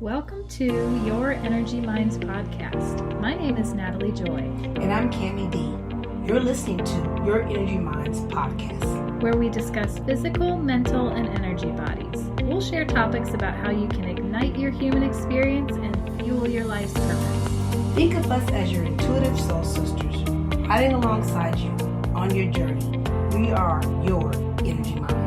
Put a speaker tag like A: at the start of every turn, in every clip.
A: Welcome to Your Energy Minds podcast. My name is Natalie Joy.
B: And I'm Cammie D. You're listening to Your Energy Minds podcast,
A: where we discuss physical, mental, and energy bodies. We'll share topics about how you can ignite your human experience and fuel your life's purpose.
B: Think of us as your intuitive soul sisters, riding alongside you on your journey. We are Your Energy Minds.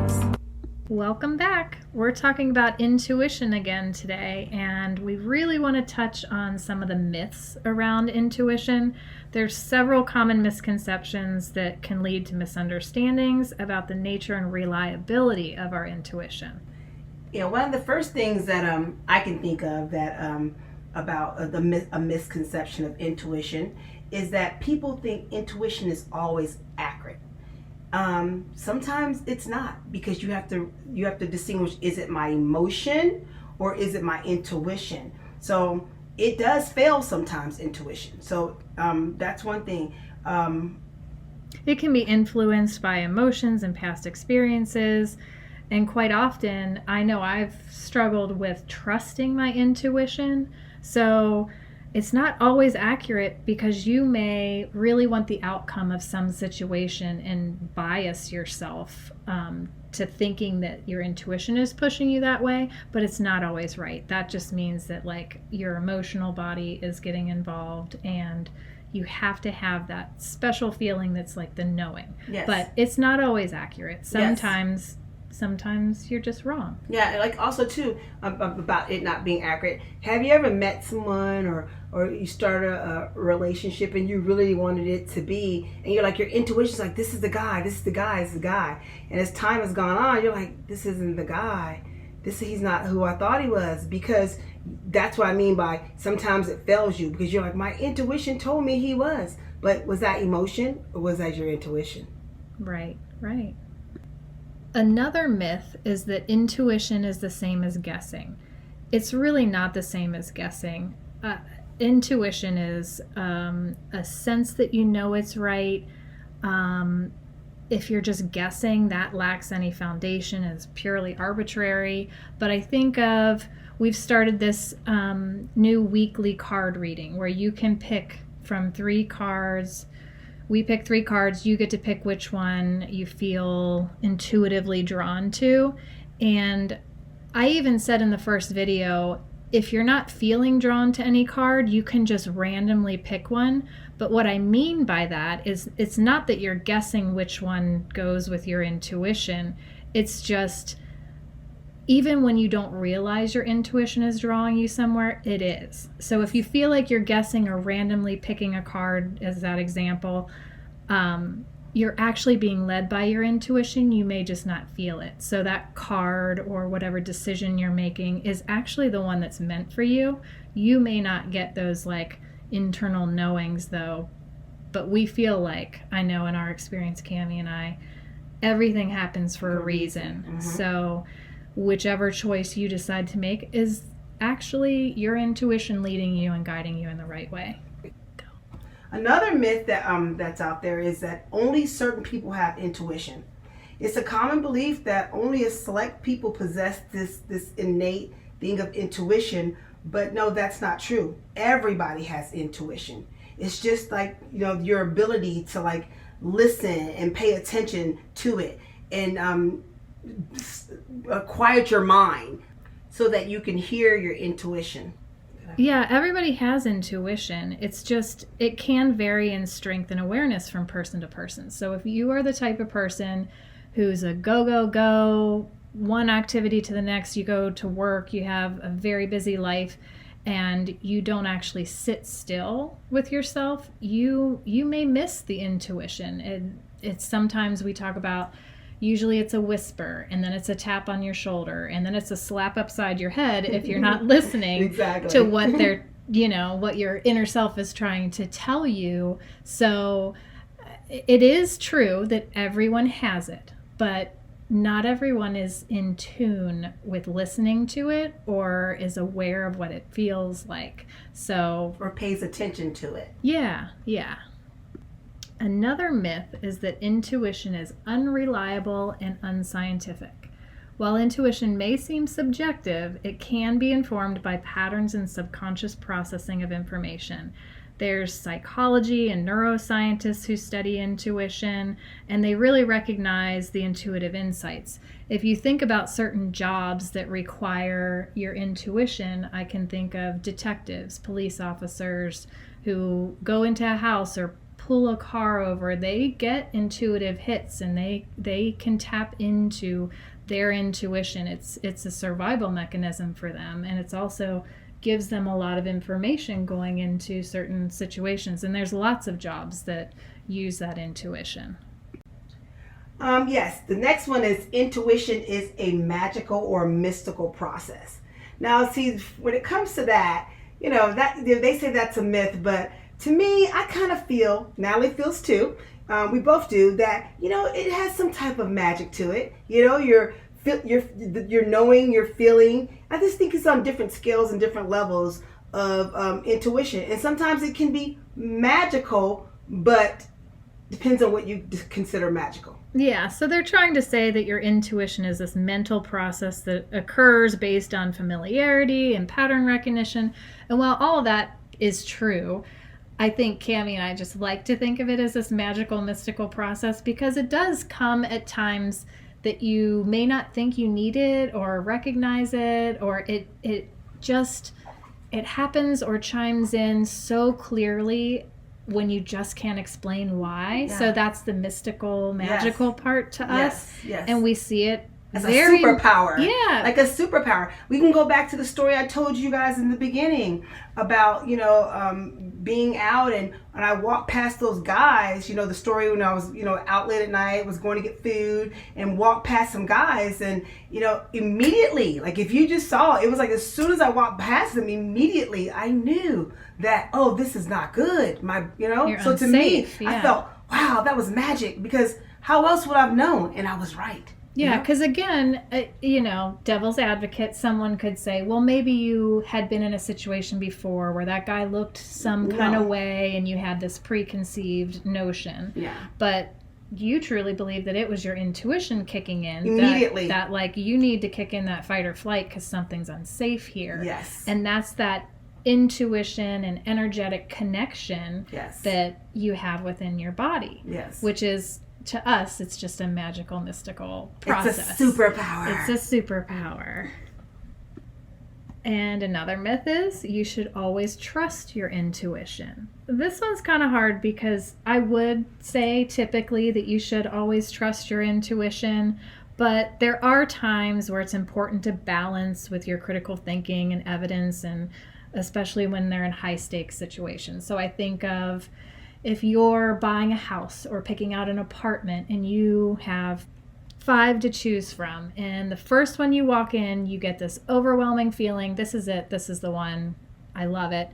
A: Welcome back. We're talking about intuition again today, and we really want to touch on some of the myths around intuition. There's several common misconceptions that can lead to misunderstandings about the nature and reliability of our intuition.
B: Yeah, one of the first things that I can think of that about a misconception of intuition is that people think intuition is always accurate. Sometimes it's not, because you have to distinguish, is it my emotion or is it my intuition? So it does fail sometimes, intuition. So that's one thing.
A: It can be influenced by emotions and past experiences. And quite often, I know I've struggled with trusting my intuition. So it's not always accurate, because you may really want the outcome of some situation and bias yourself to thinking that your intuition is pushing you that way, but it's not always right. That just means that your emotional body is getting involved, and you have to have that special feeling that's like the knowing.
B: Yes.
A: But it's not always accurate. Sometimes you're just wrong.
B: Yeah, also too, about it not being accurate. Have you ever met someone or you start a relationship and you really wanted it to be, and you're like, your intuition's like, this is the guy, this is the guy, this is the guy. And as time has gone on, you're like, this isn't the guy. He's not who I thought he was. Because that's what I mean by sometimes it fails you, because you're like, my intuition told me he was. But was that emotion or was that your intuition?
A: Right. Another myth is that intuition is the same as guessing. It's really not the same as guessing. Intuition is a sense that you know it's right. If you're just guessing, that lacks any foundation, is purely arbitrary. But I think we've started this new weekly card reading where you can pick from 3 cards. We pick 3 cards. You get to pick which one you feel intuitively drawn to. And I even said in the first video, if you're not feeling drawn to any card, you can just randomly pick one. But what I mean by that is it's not that you're guessing which one goes with your intuition. It's just, even when you don't realize your intuition is drawing you somewhere, it is. So if you feel like you're guessing or randomly picking a card, as that example, you're actually being led by your intuition. You may just not feel it. So that card or whatever decision you're making is actually the one that's meant for you. You may not get those internal knowings though, but we feel like, I know in our experience, Cammie and I, everything happens for a reason.
B: Mm-hmm.
A: So whichever choice you decide to make is actually your intuition leading you and guiding you in the right way.
B: Another myth that's out there is that only certain people have intuition. It's a common belief that only a select people possess this innate thing of intuition, but no, that's not true. Everybody has intuition. It's just your ability to listen and pay attention to it and quiet your mind so that you can hear your intuition.
A: Yeah, everybody has intuition. It's just, it can vary in strength and awareness from person to person. So if you are the type of person who's a go, one activity to the next, you go to work, you have a very busy life, and you don't actually sit still with yourself, you may miss the intuition. It's sometimes we talk about, usually it's a whisper, and then it's a tap on your shoulder, and then it's a slap upside your head if you're not listening
B: exactly.
A: to what they're, what your inner self is trying to tell you. So it is true that everyone has it, but not everyone is in tune with listening to it or is aware of what it feels like. Or
B: pays attention to it.
A: Yeah. Another myth is that intuition is unreliable and unscientific. While intuition may seem subjective, it can be informed by patterns in subconscious processing of information. There's psychology and neuroscientists who study intuition, and they really recognize the intuitive insights. If you think about certain jobs that require your intuition, I can think of detectives, police officers who go into a house or pull a car over. They get intuitive hits, and they can tap into their intuition. It's a survival mechanism for them, and it's also gives them a lot of information going into certain situations. And there's lots of jobs that use that intuition.
B: Yes, the next one is intuition is a magical or mystical process. Now, see, when it comes to that, that they say that's a myth, but to me, I kind of feel, Natalie feels too, we both do, that, it has some type of magic to it. You're knowing, you're feeling. I just think it's on different scales and different levels of intuition. And sometimes it can be magical, but depends on what you consider magical.
A: Yeah, so they're trying to say that your intuition is this mental process that occurs based on familiarity and pattern recognition. And while all of that is true, I think Cami and I just like to think of it as this magical, mystical process because it does come at times that you may not think you need it or recognize it, or it happens or chimes in so clearly when you just can't explain why. Yeah. So that's the mystical, magical part to us. Yes. And we see it
B: as a superpower.
A: Yeah.
B: Like a superpower. We can go back to the story I told you guys in the beginning about, being out and I walked past those guys, the story when I was, out late at night, was going to get food and walked past some guys and, immediately, like if you just saw, it was like as soon as I walked past them, immediately I knew that, oh, this is not good.
A: You're
B: so
A: unsafe,
B: to me,
A: yeah.
B: I felt, wow, that was magic because how else would I have known? And I was right.
A: Yeah, because again, devil's advocate, someone could say, well, maybe you had been in a situation before where that guy looked some kind of way and you had this preconceived notion.
B: Yeah.
A: But you truly believe that it was your intuition kicking in.
B: Immediately.
A: That like, you need to kick in that fight or flight because something's unsafe here.
B: Yes.
A: And that's that intuition and energetic connection that you have within your body.
B: Yes.
A: Which is... to us, it's just a magical, mystical process.
B: It's a superpower.
A: It's a superpower. And another myth is you should always trust your intuition. This one's kind of hard because I would say typically that you should always trust your intuition, but there are times where it's important to balance with your critical thinking and evidence, and especially when they're in high stakes situations. So I think of if you're buying a house or picking out an apartment and you have 5 to choose from, and the first one you walk in, you get this overwhelming feeling, this is it, this is the one, I love it.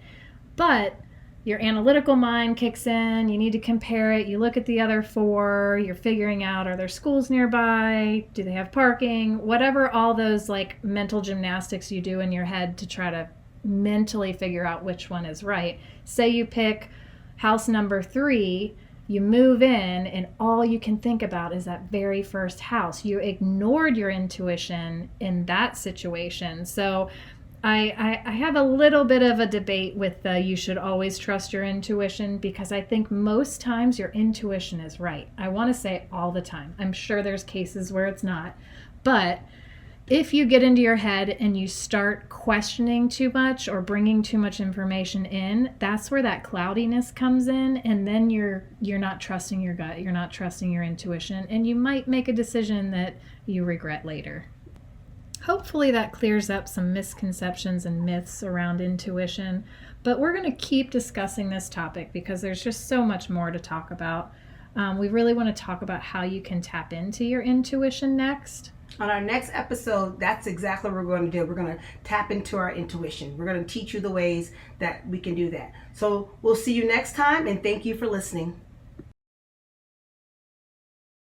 A: But your analytical mind kicks in, you need to compare it, you look at the other 4, you're figuring out, are there schools nearby, do they have parking, whatever, all those like mental gymnastics you do in your head to try to mentally figure out which one is right. Say you pick house number 3, you move in and all you can think about is that very first house. You ignored your intuition in that situation. So I have a little bit of a debate with you should always trust your intuition, because I think most times your intuition is right. I want to say all the time. I'm sure there's cases where it's not. But if you get into your head and you start questioning too much or bringing too much information in, that's where that cloudiness comes in, and then you're not trusting your gut, you're not trusting your intuition, and you might make a decision that you regret later. Hopefully that clears up some misconceptions and myths around intuition, but we're going to keep discussing this topic because there's just so much more to talk about. We really want to talk about how you can tap into your intuition next.
B: On our next episode, that's exactly what we're going to do. We're going to tap into our intuition. We're going to teach you the ways that we can do that. So we'll see you next time, and thank you for listening.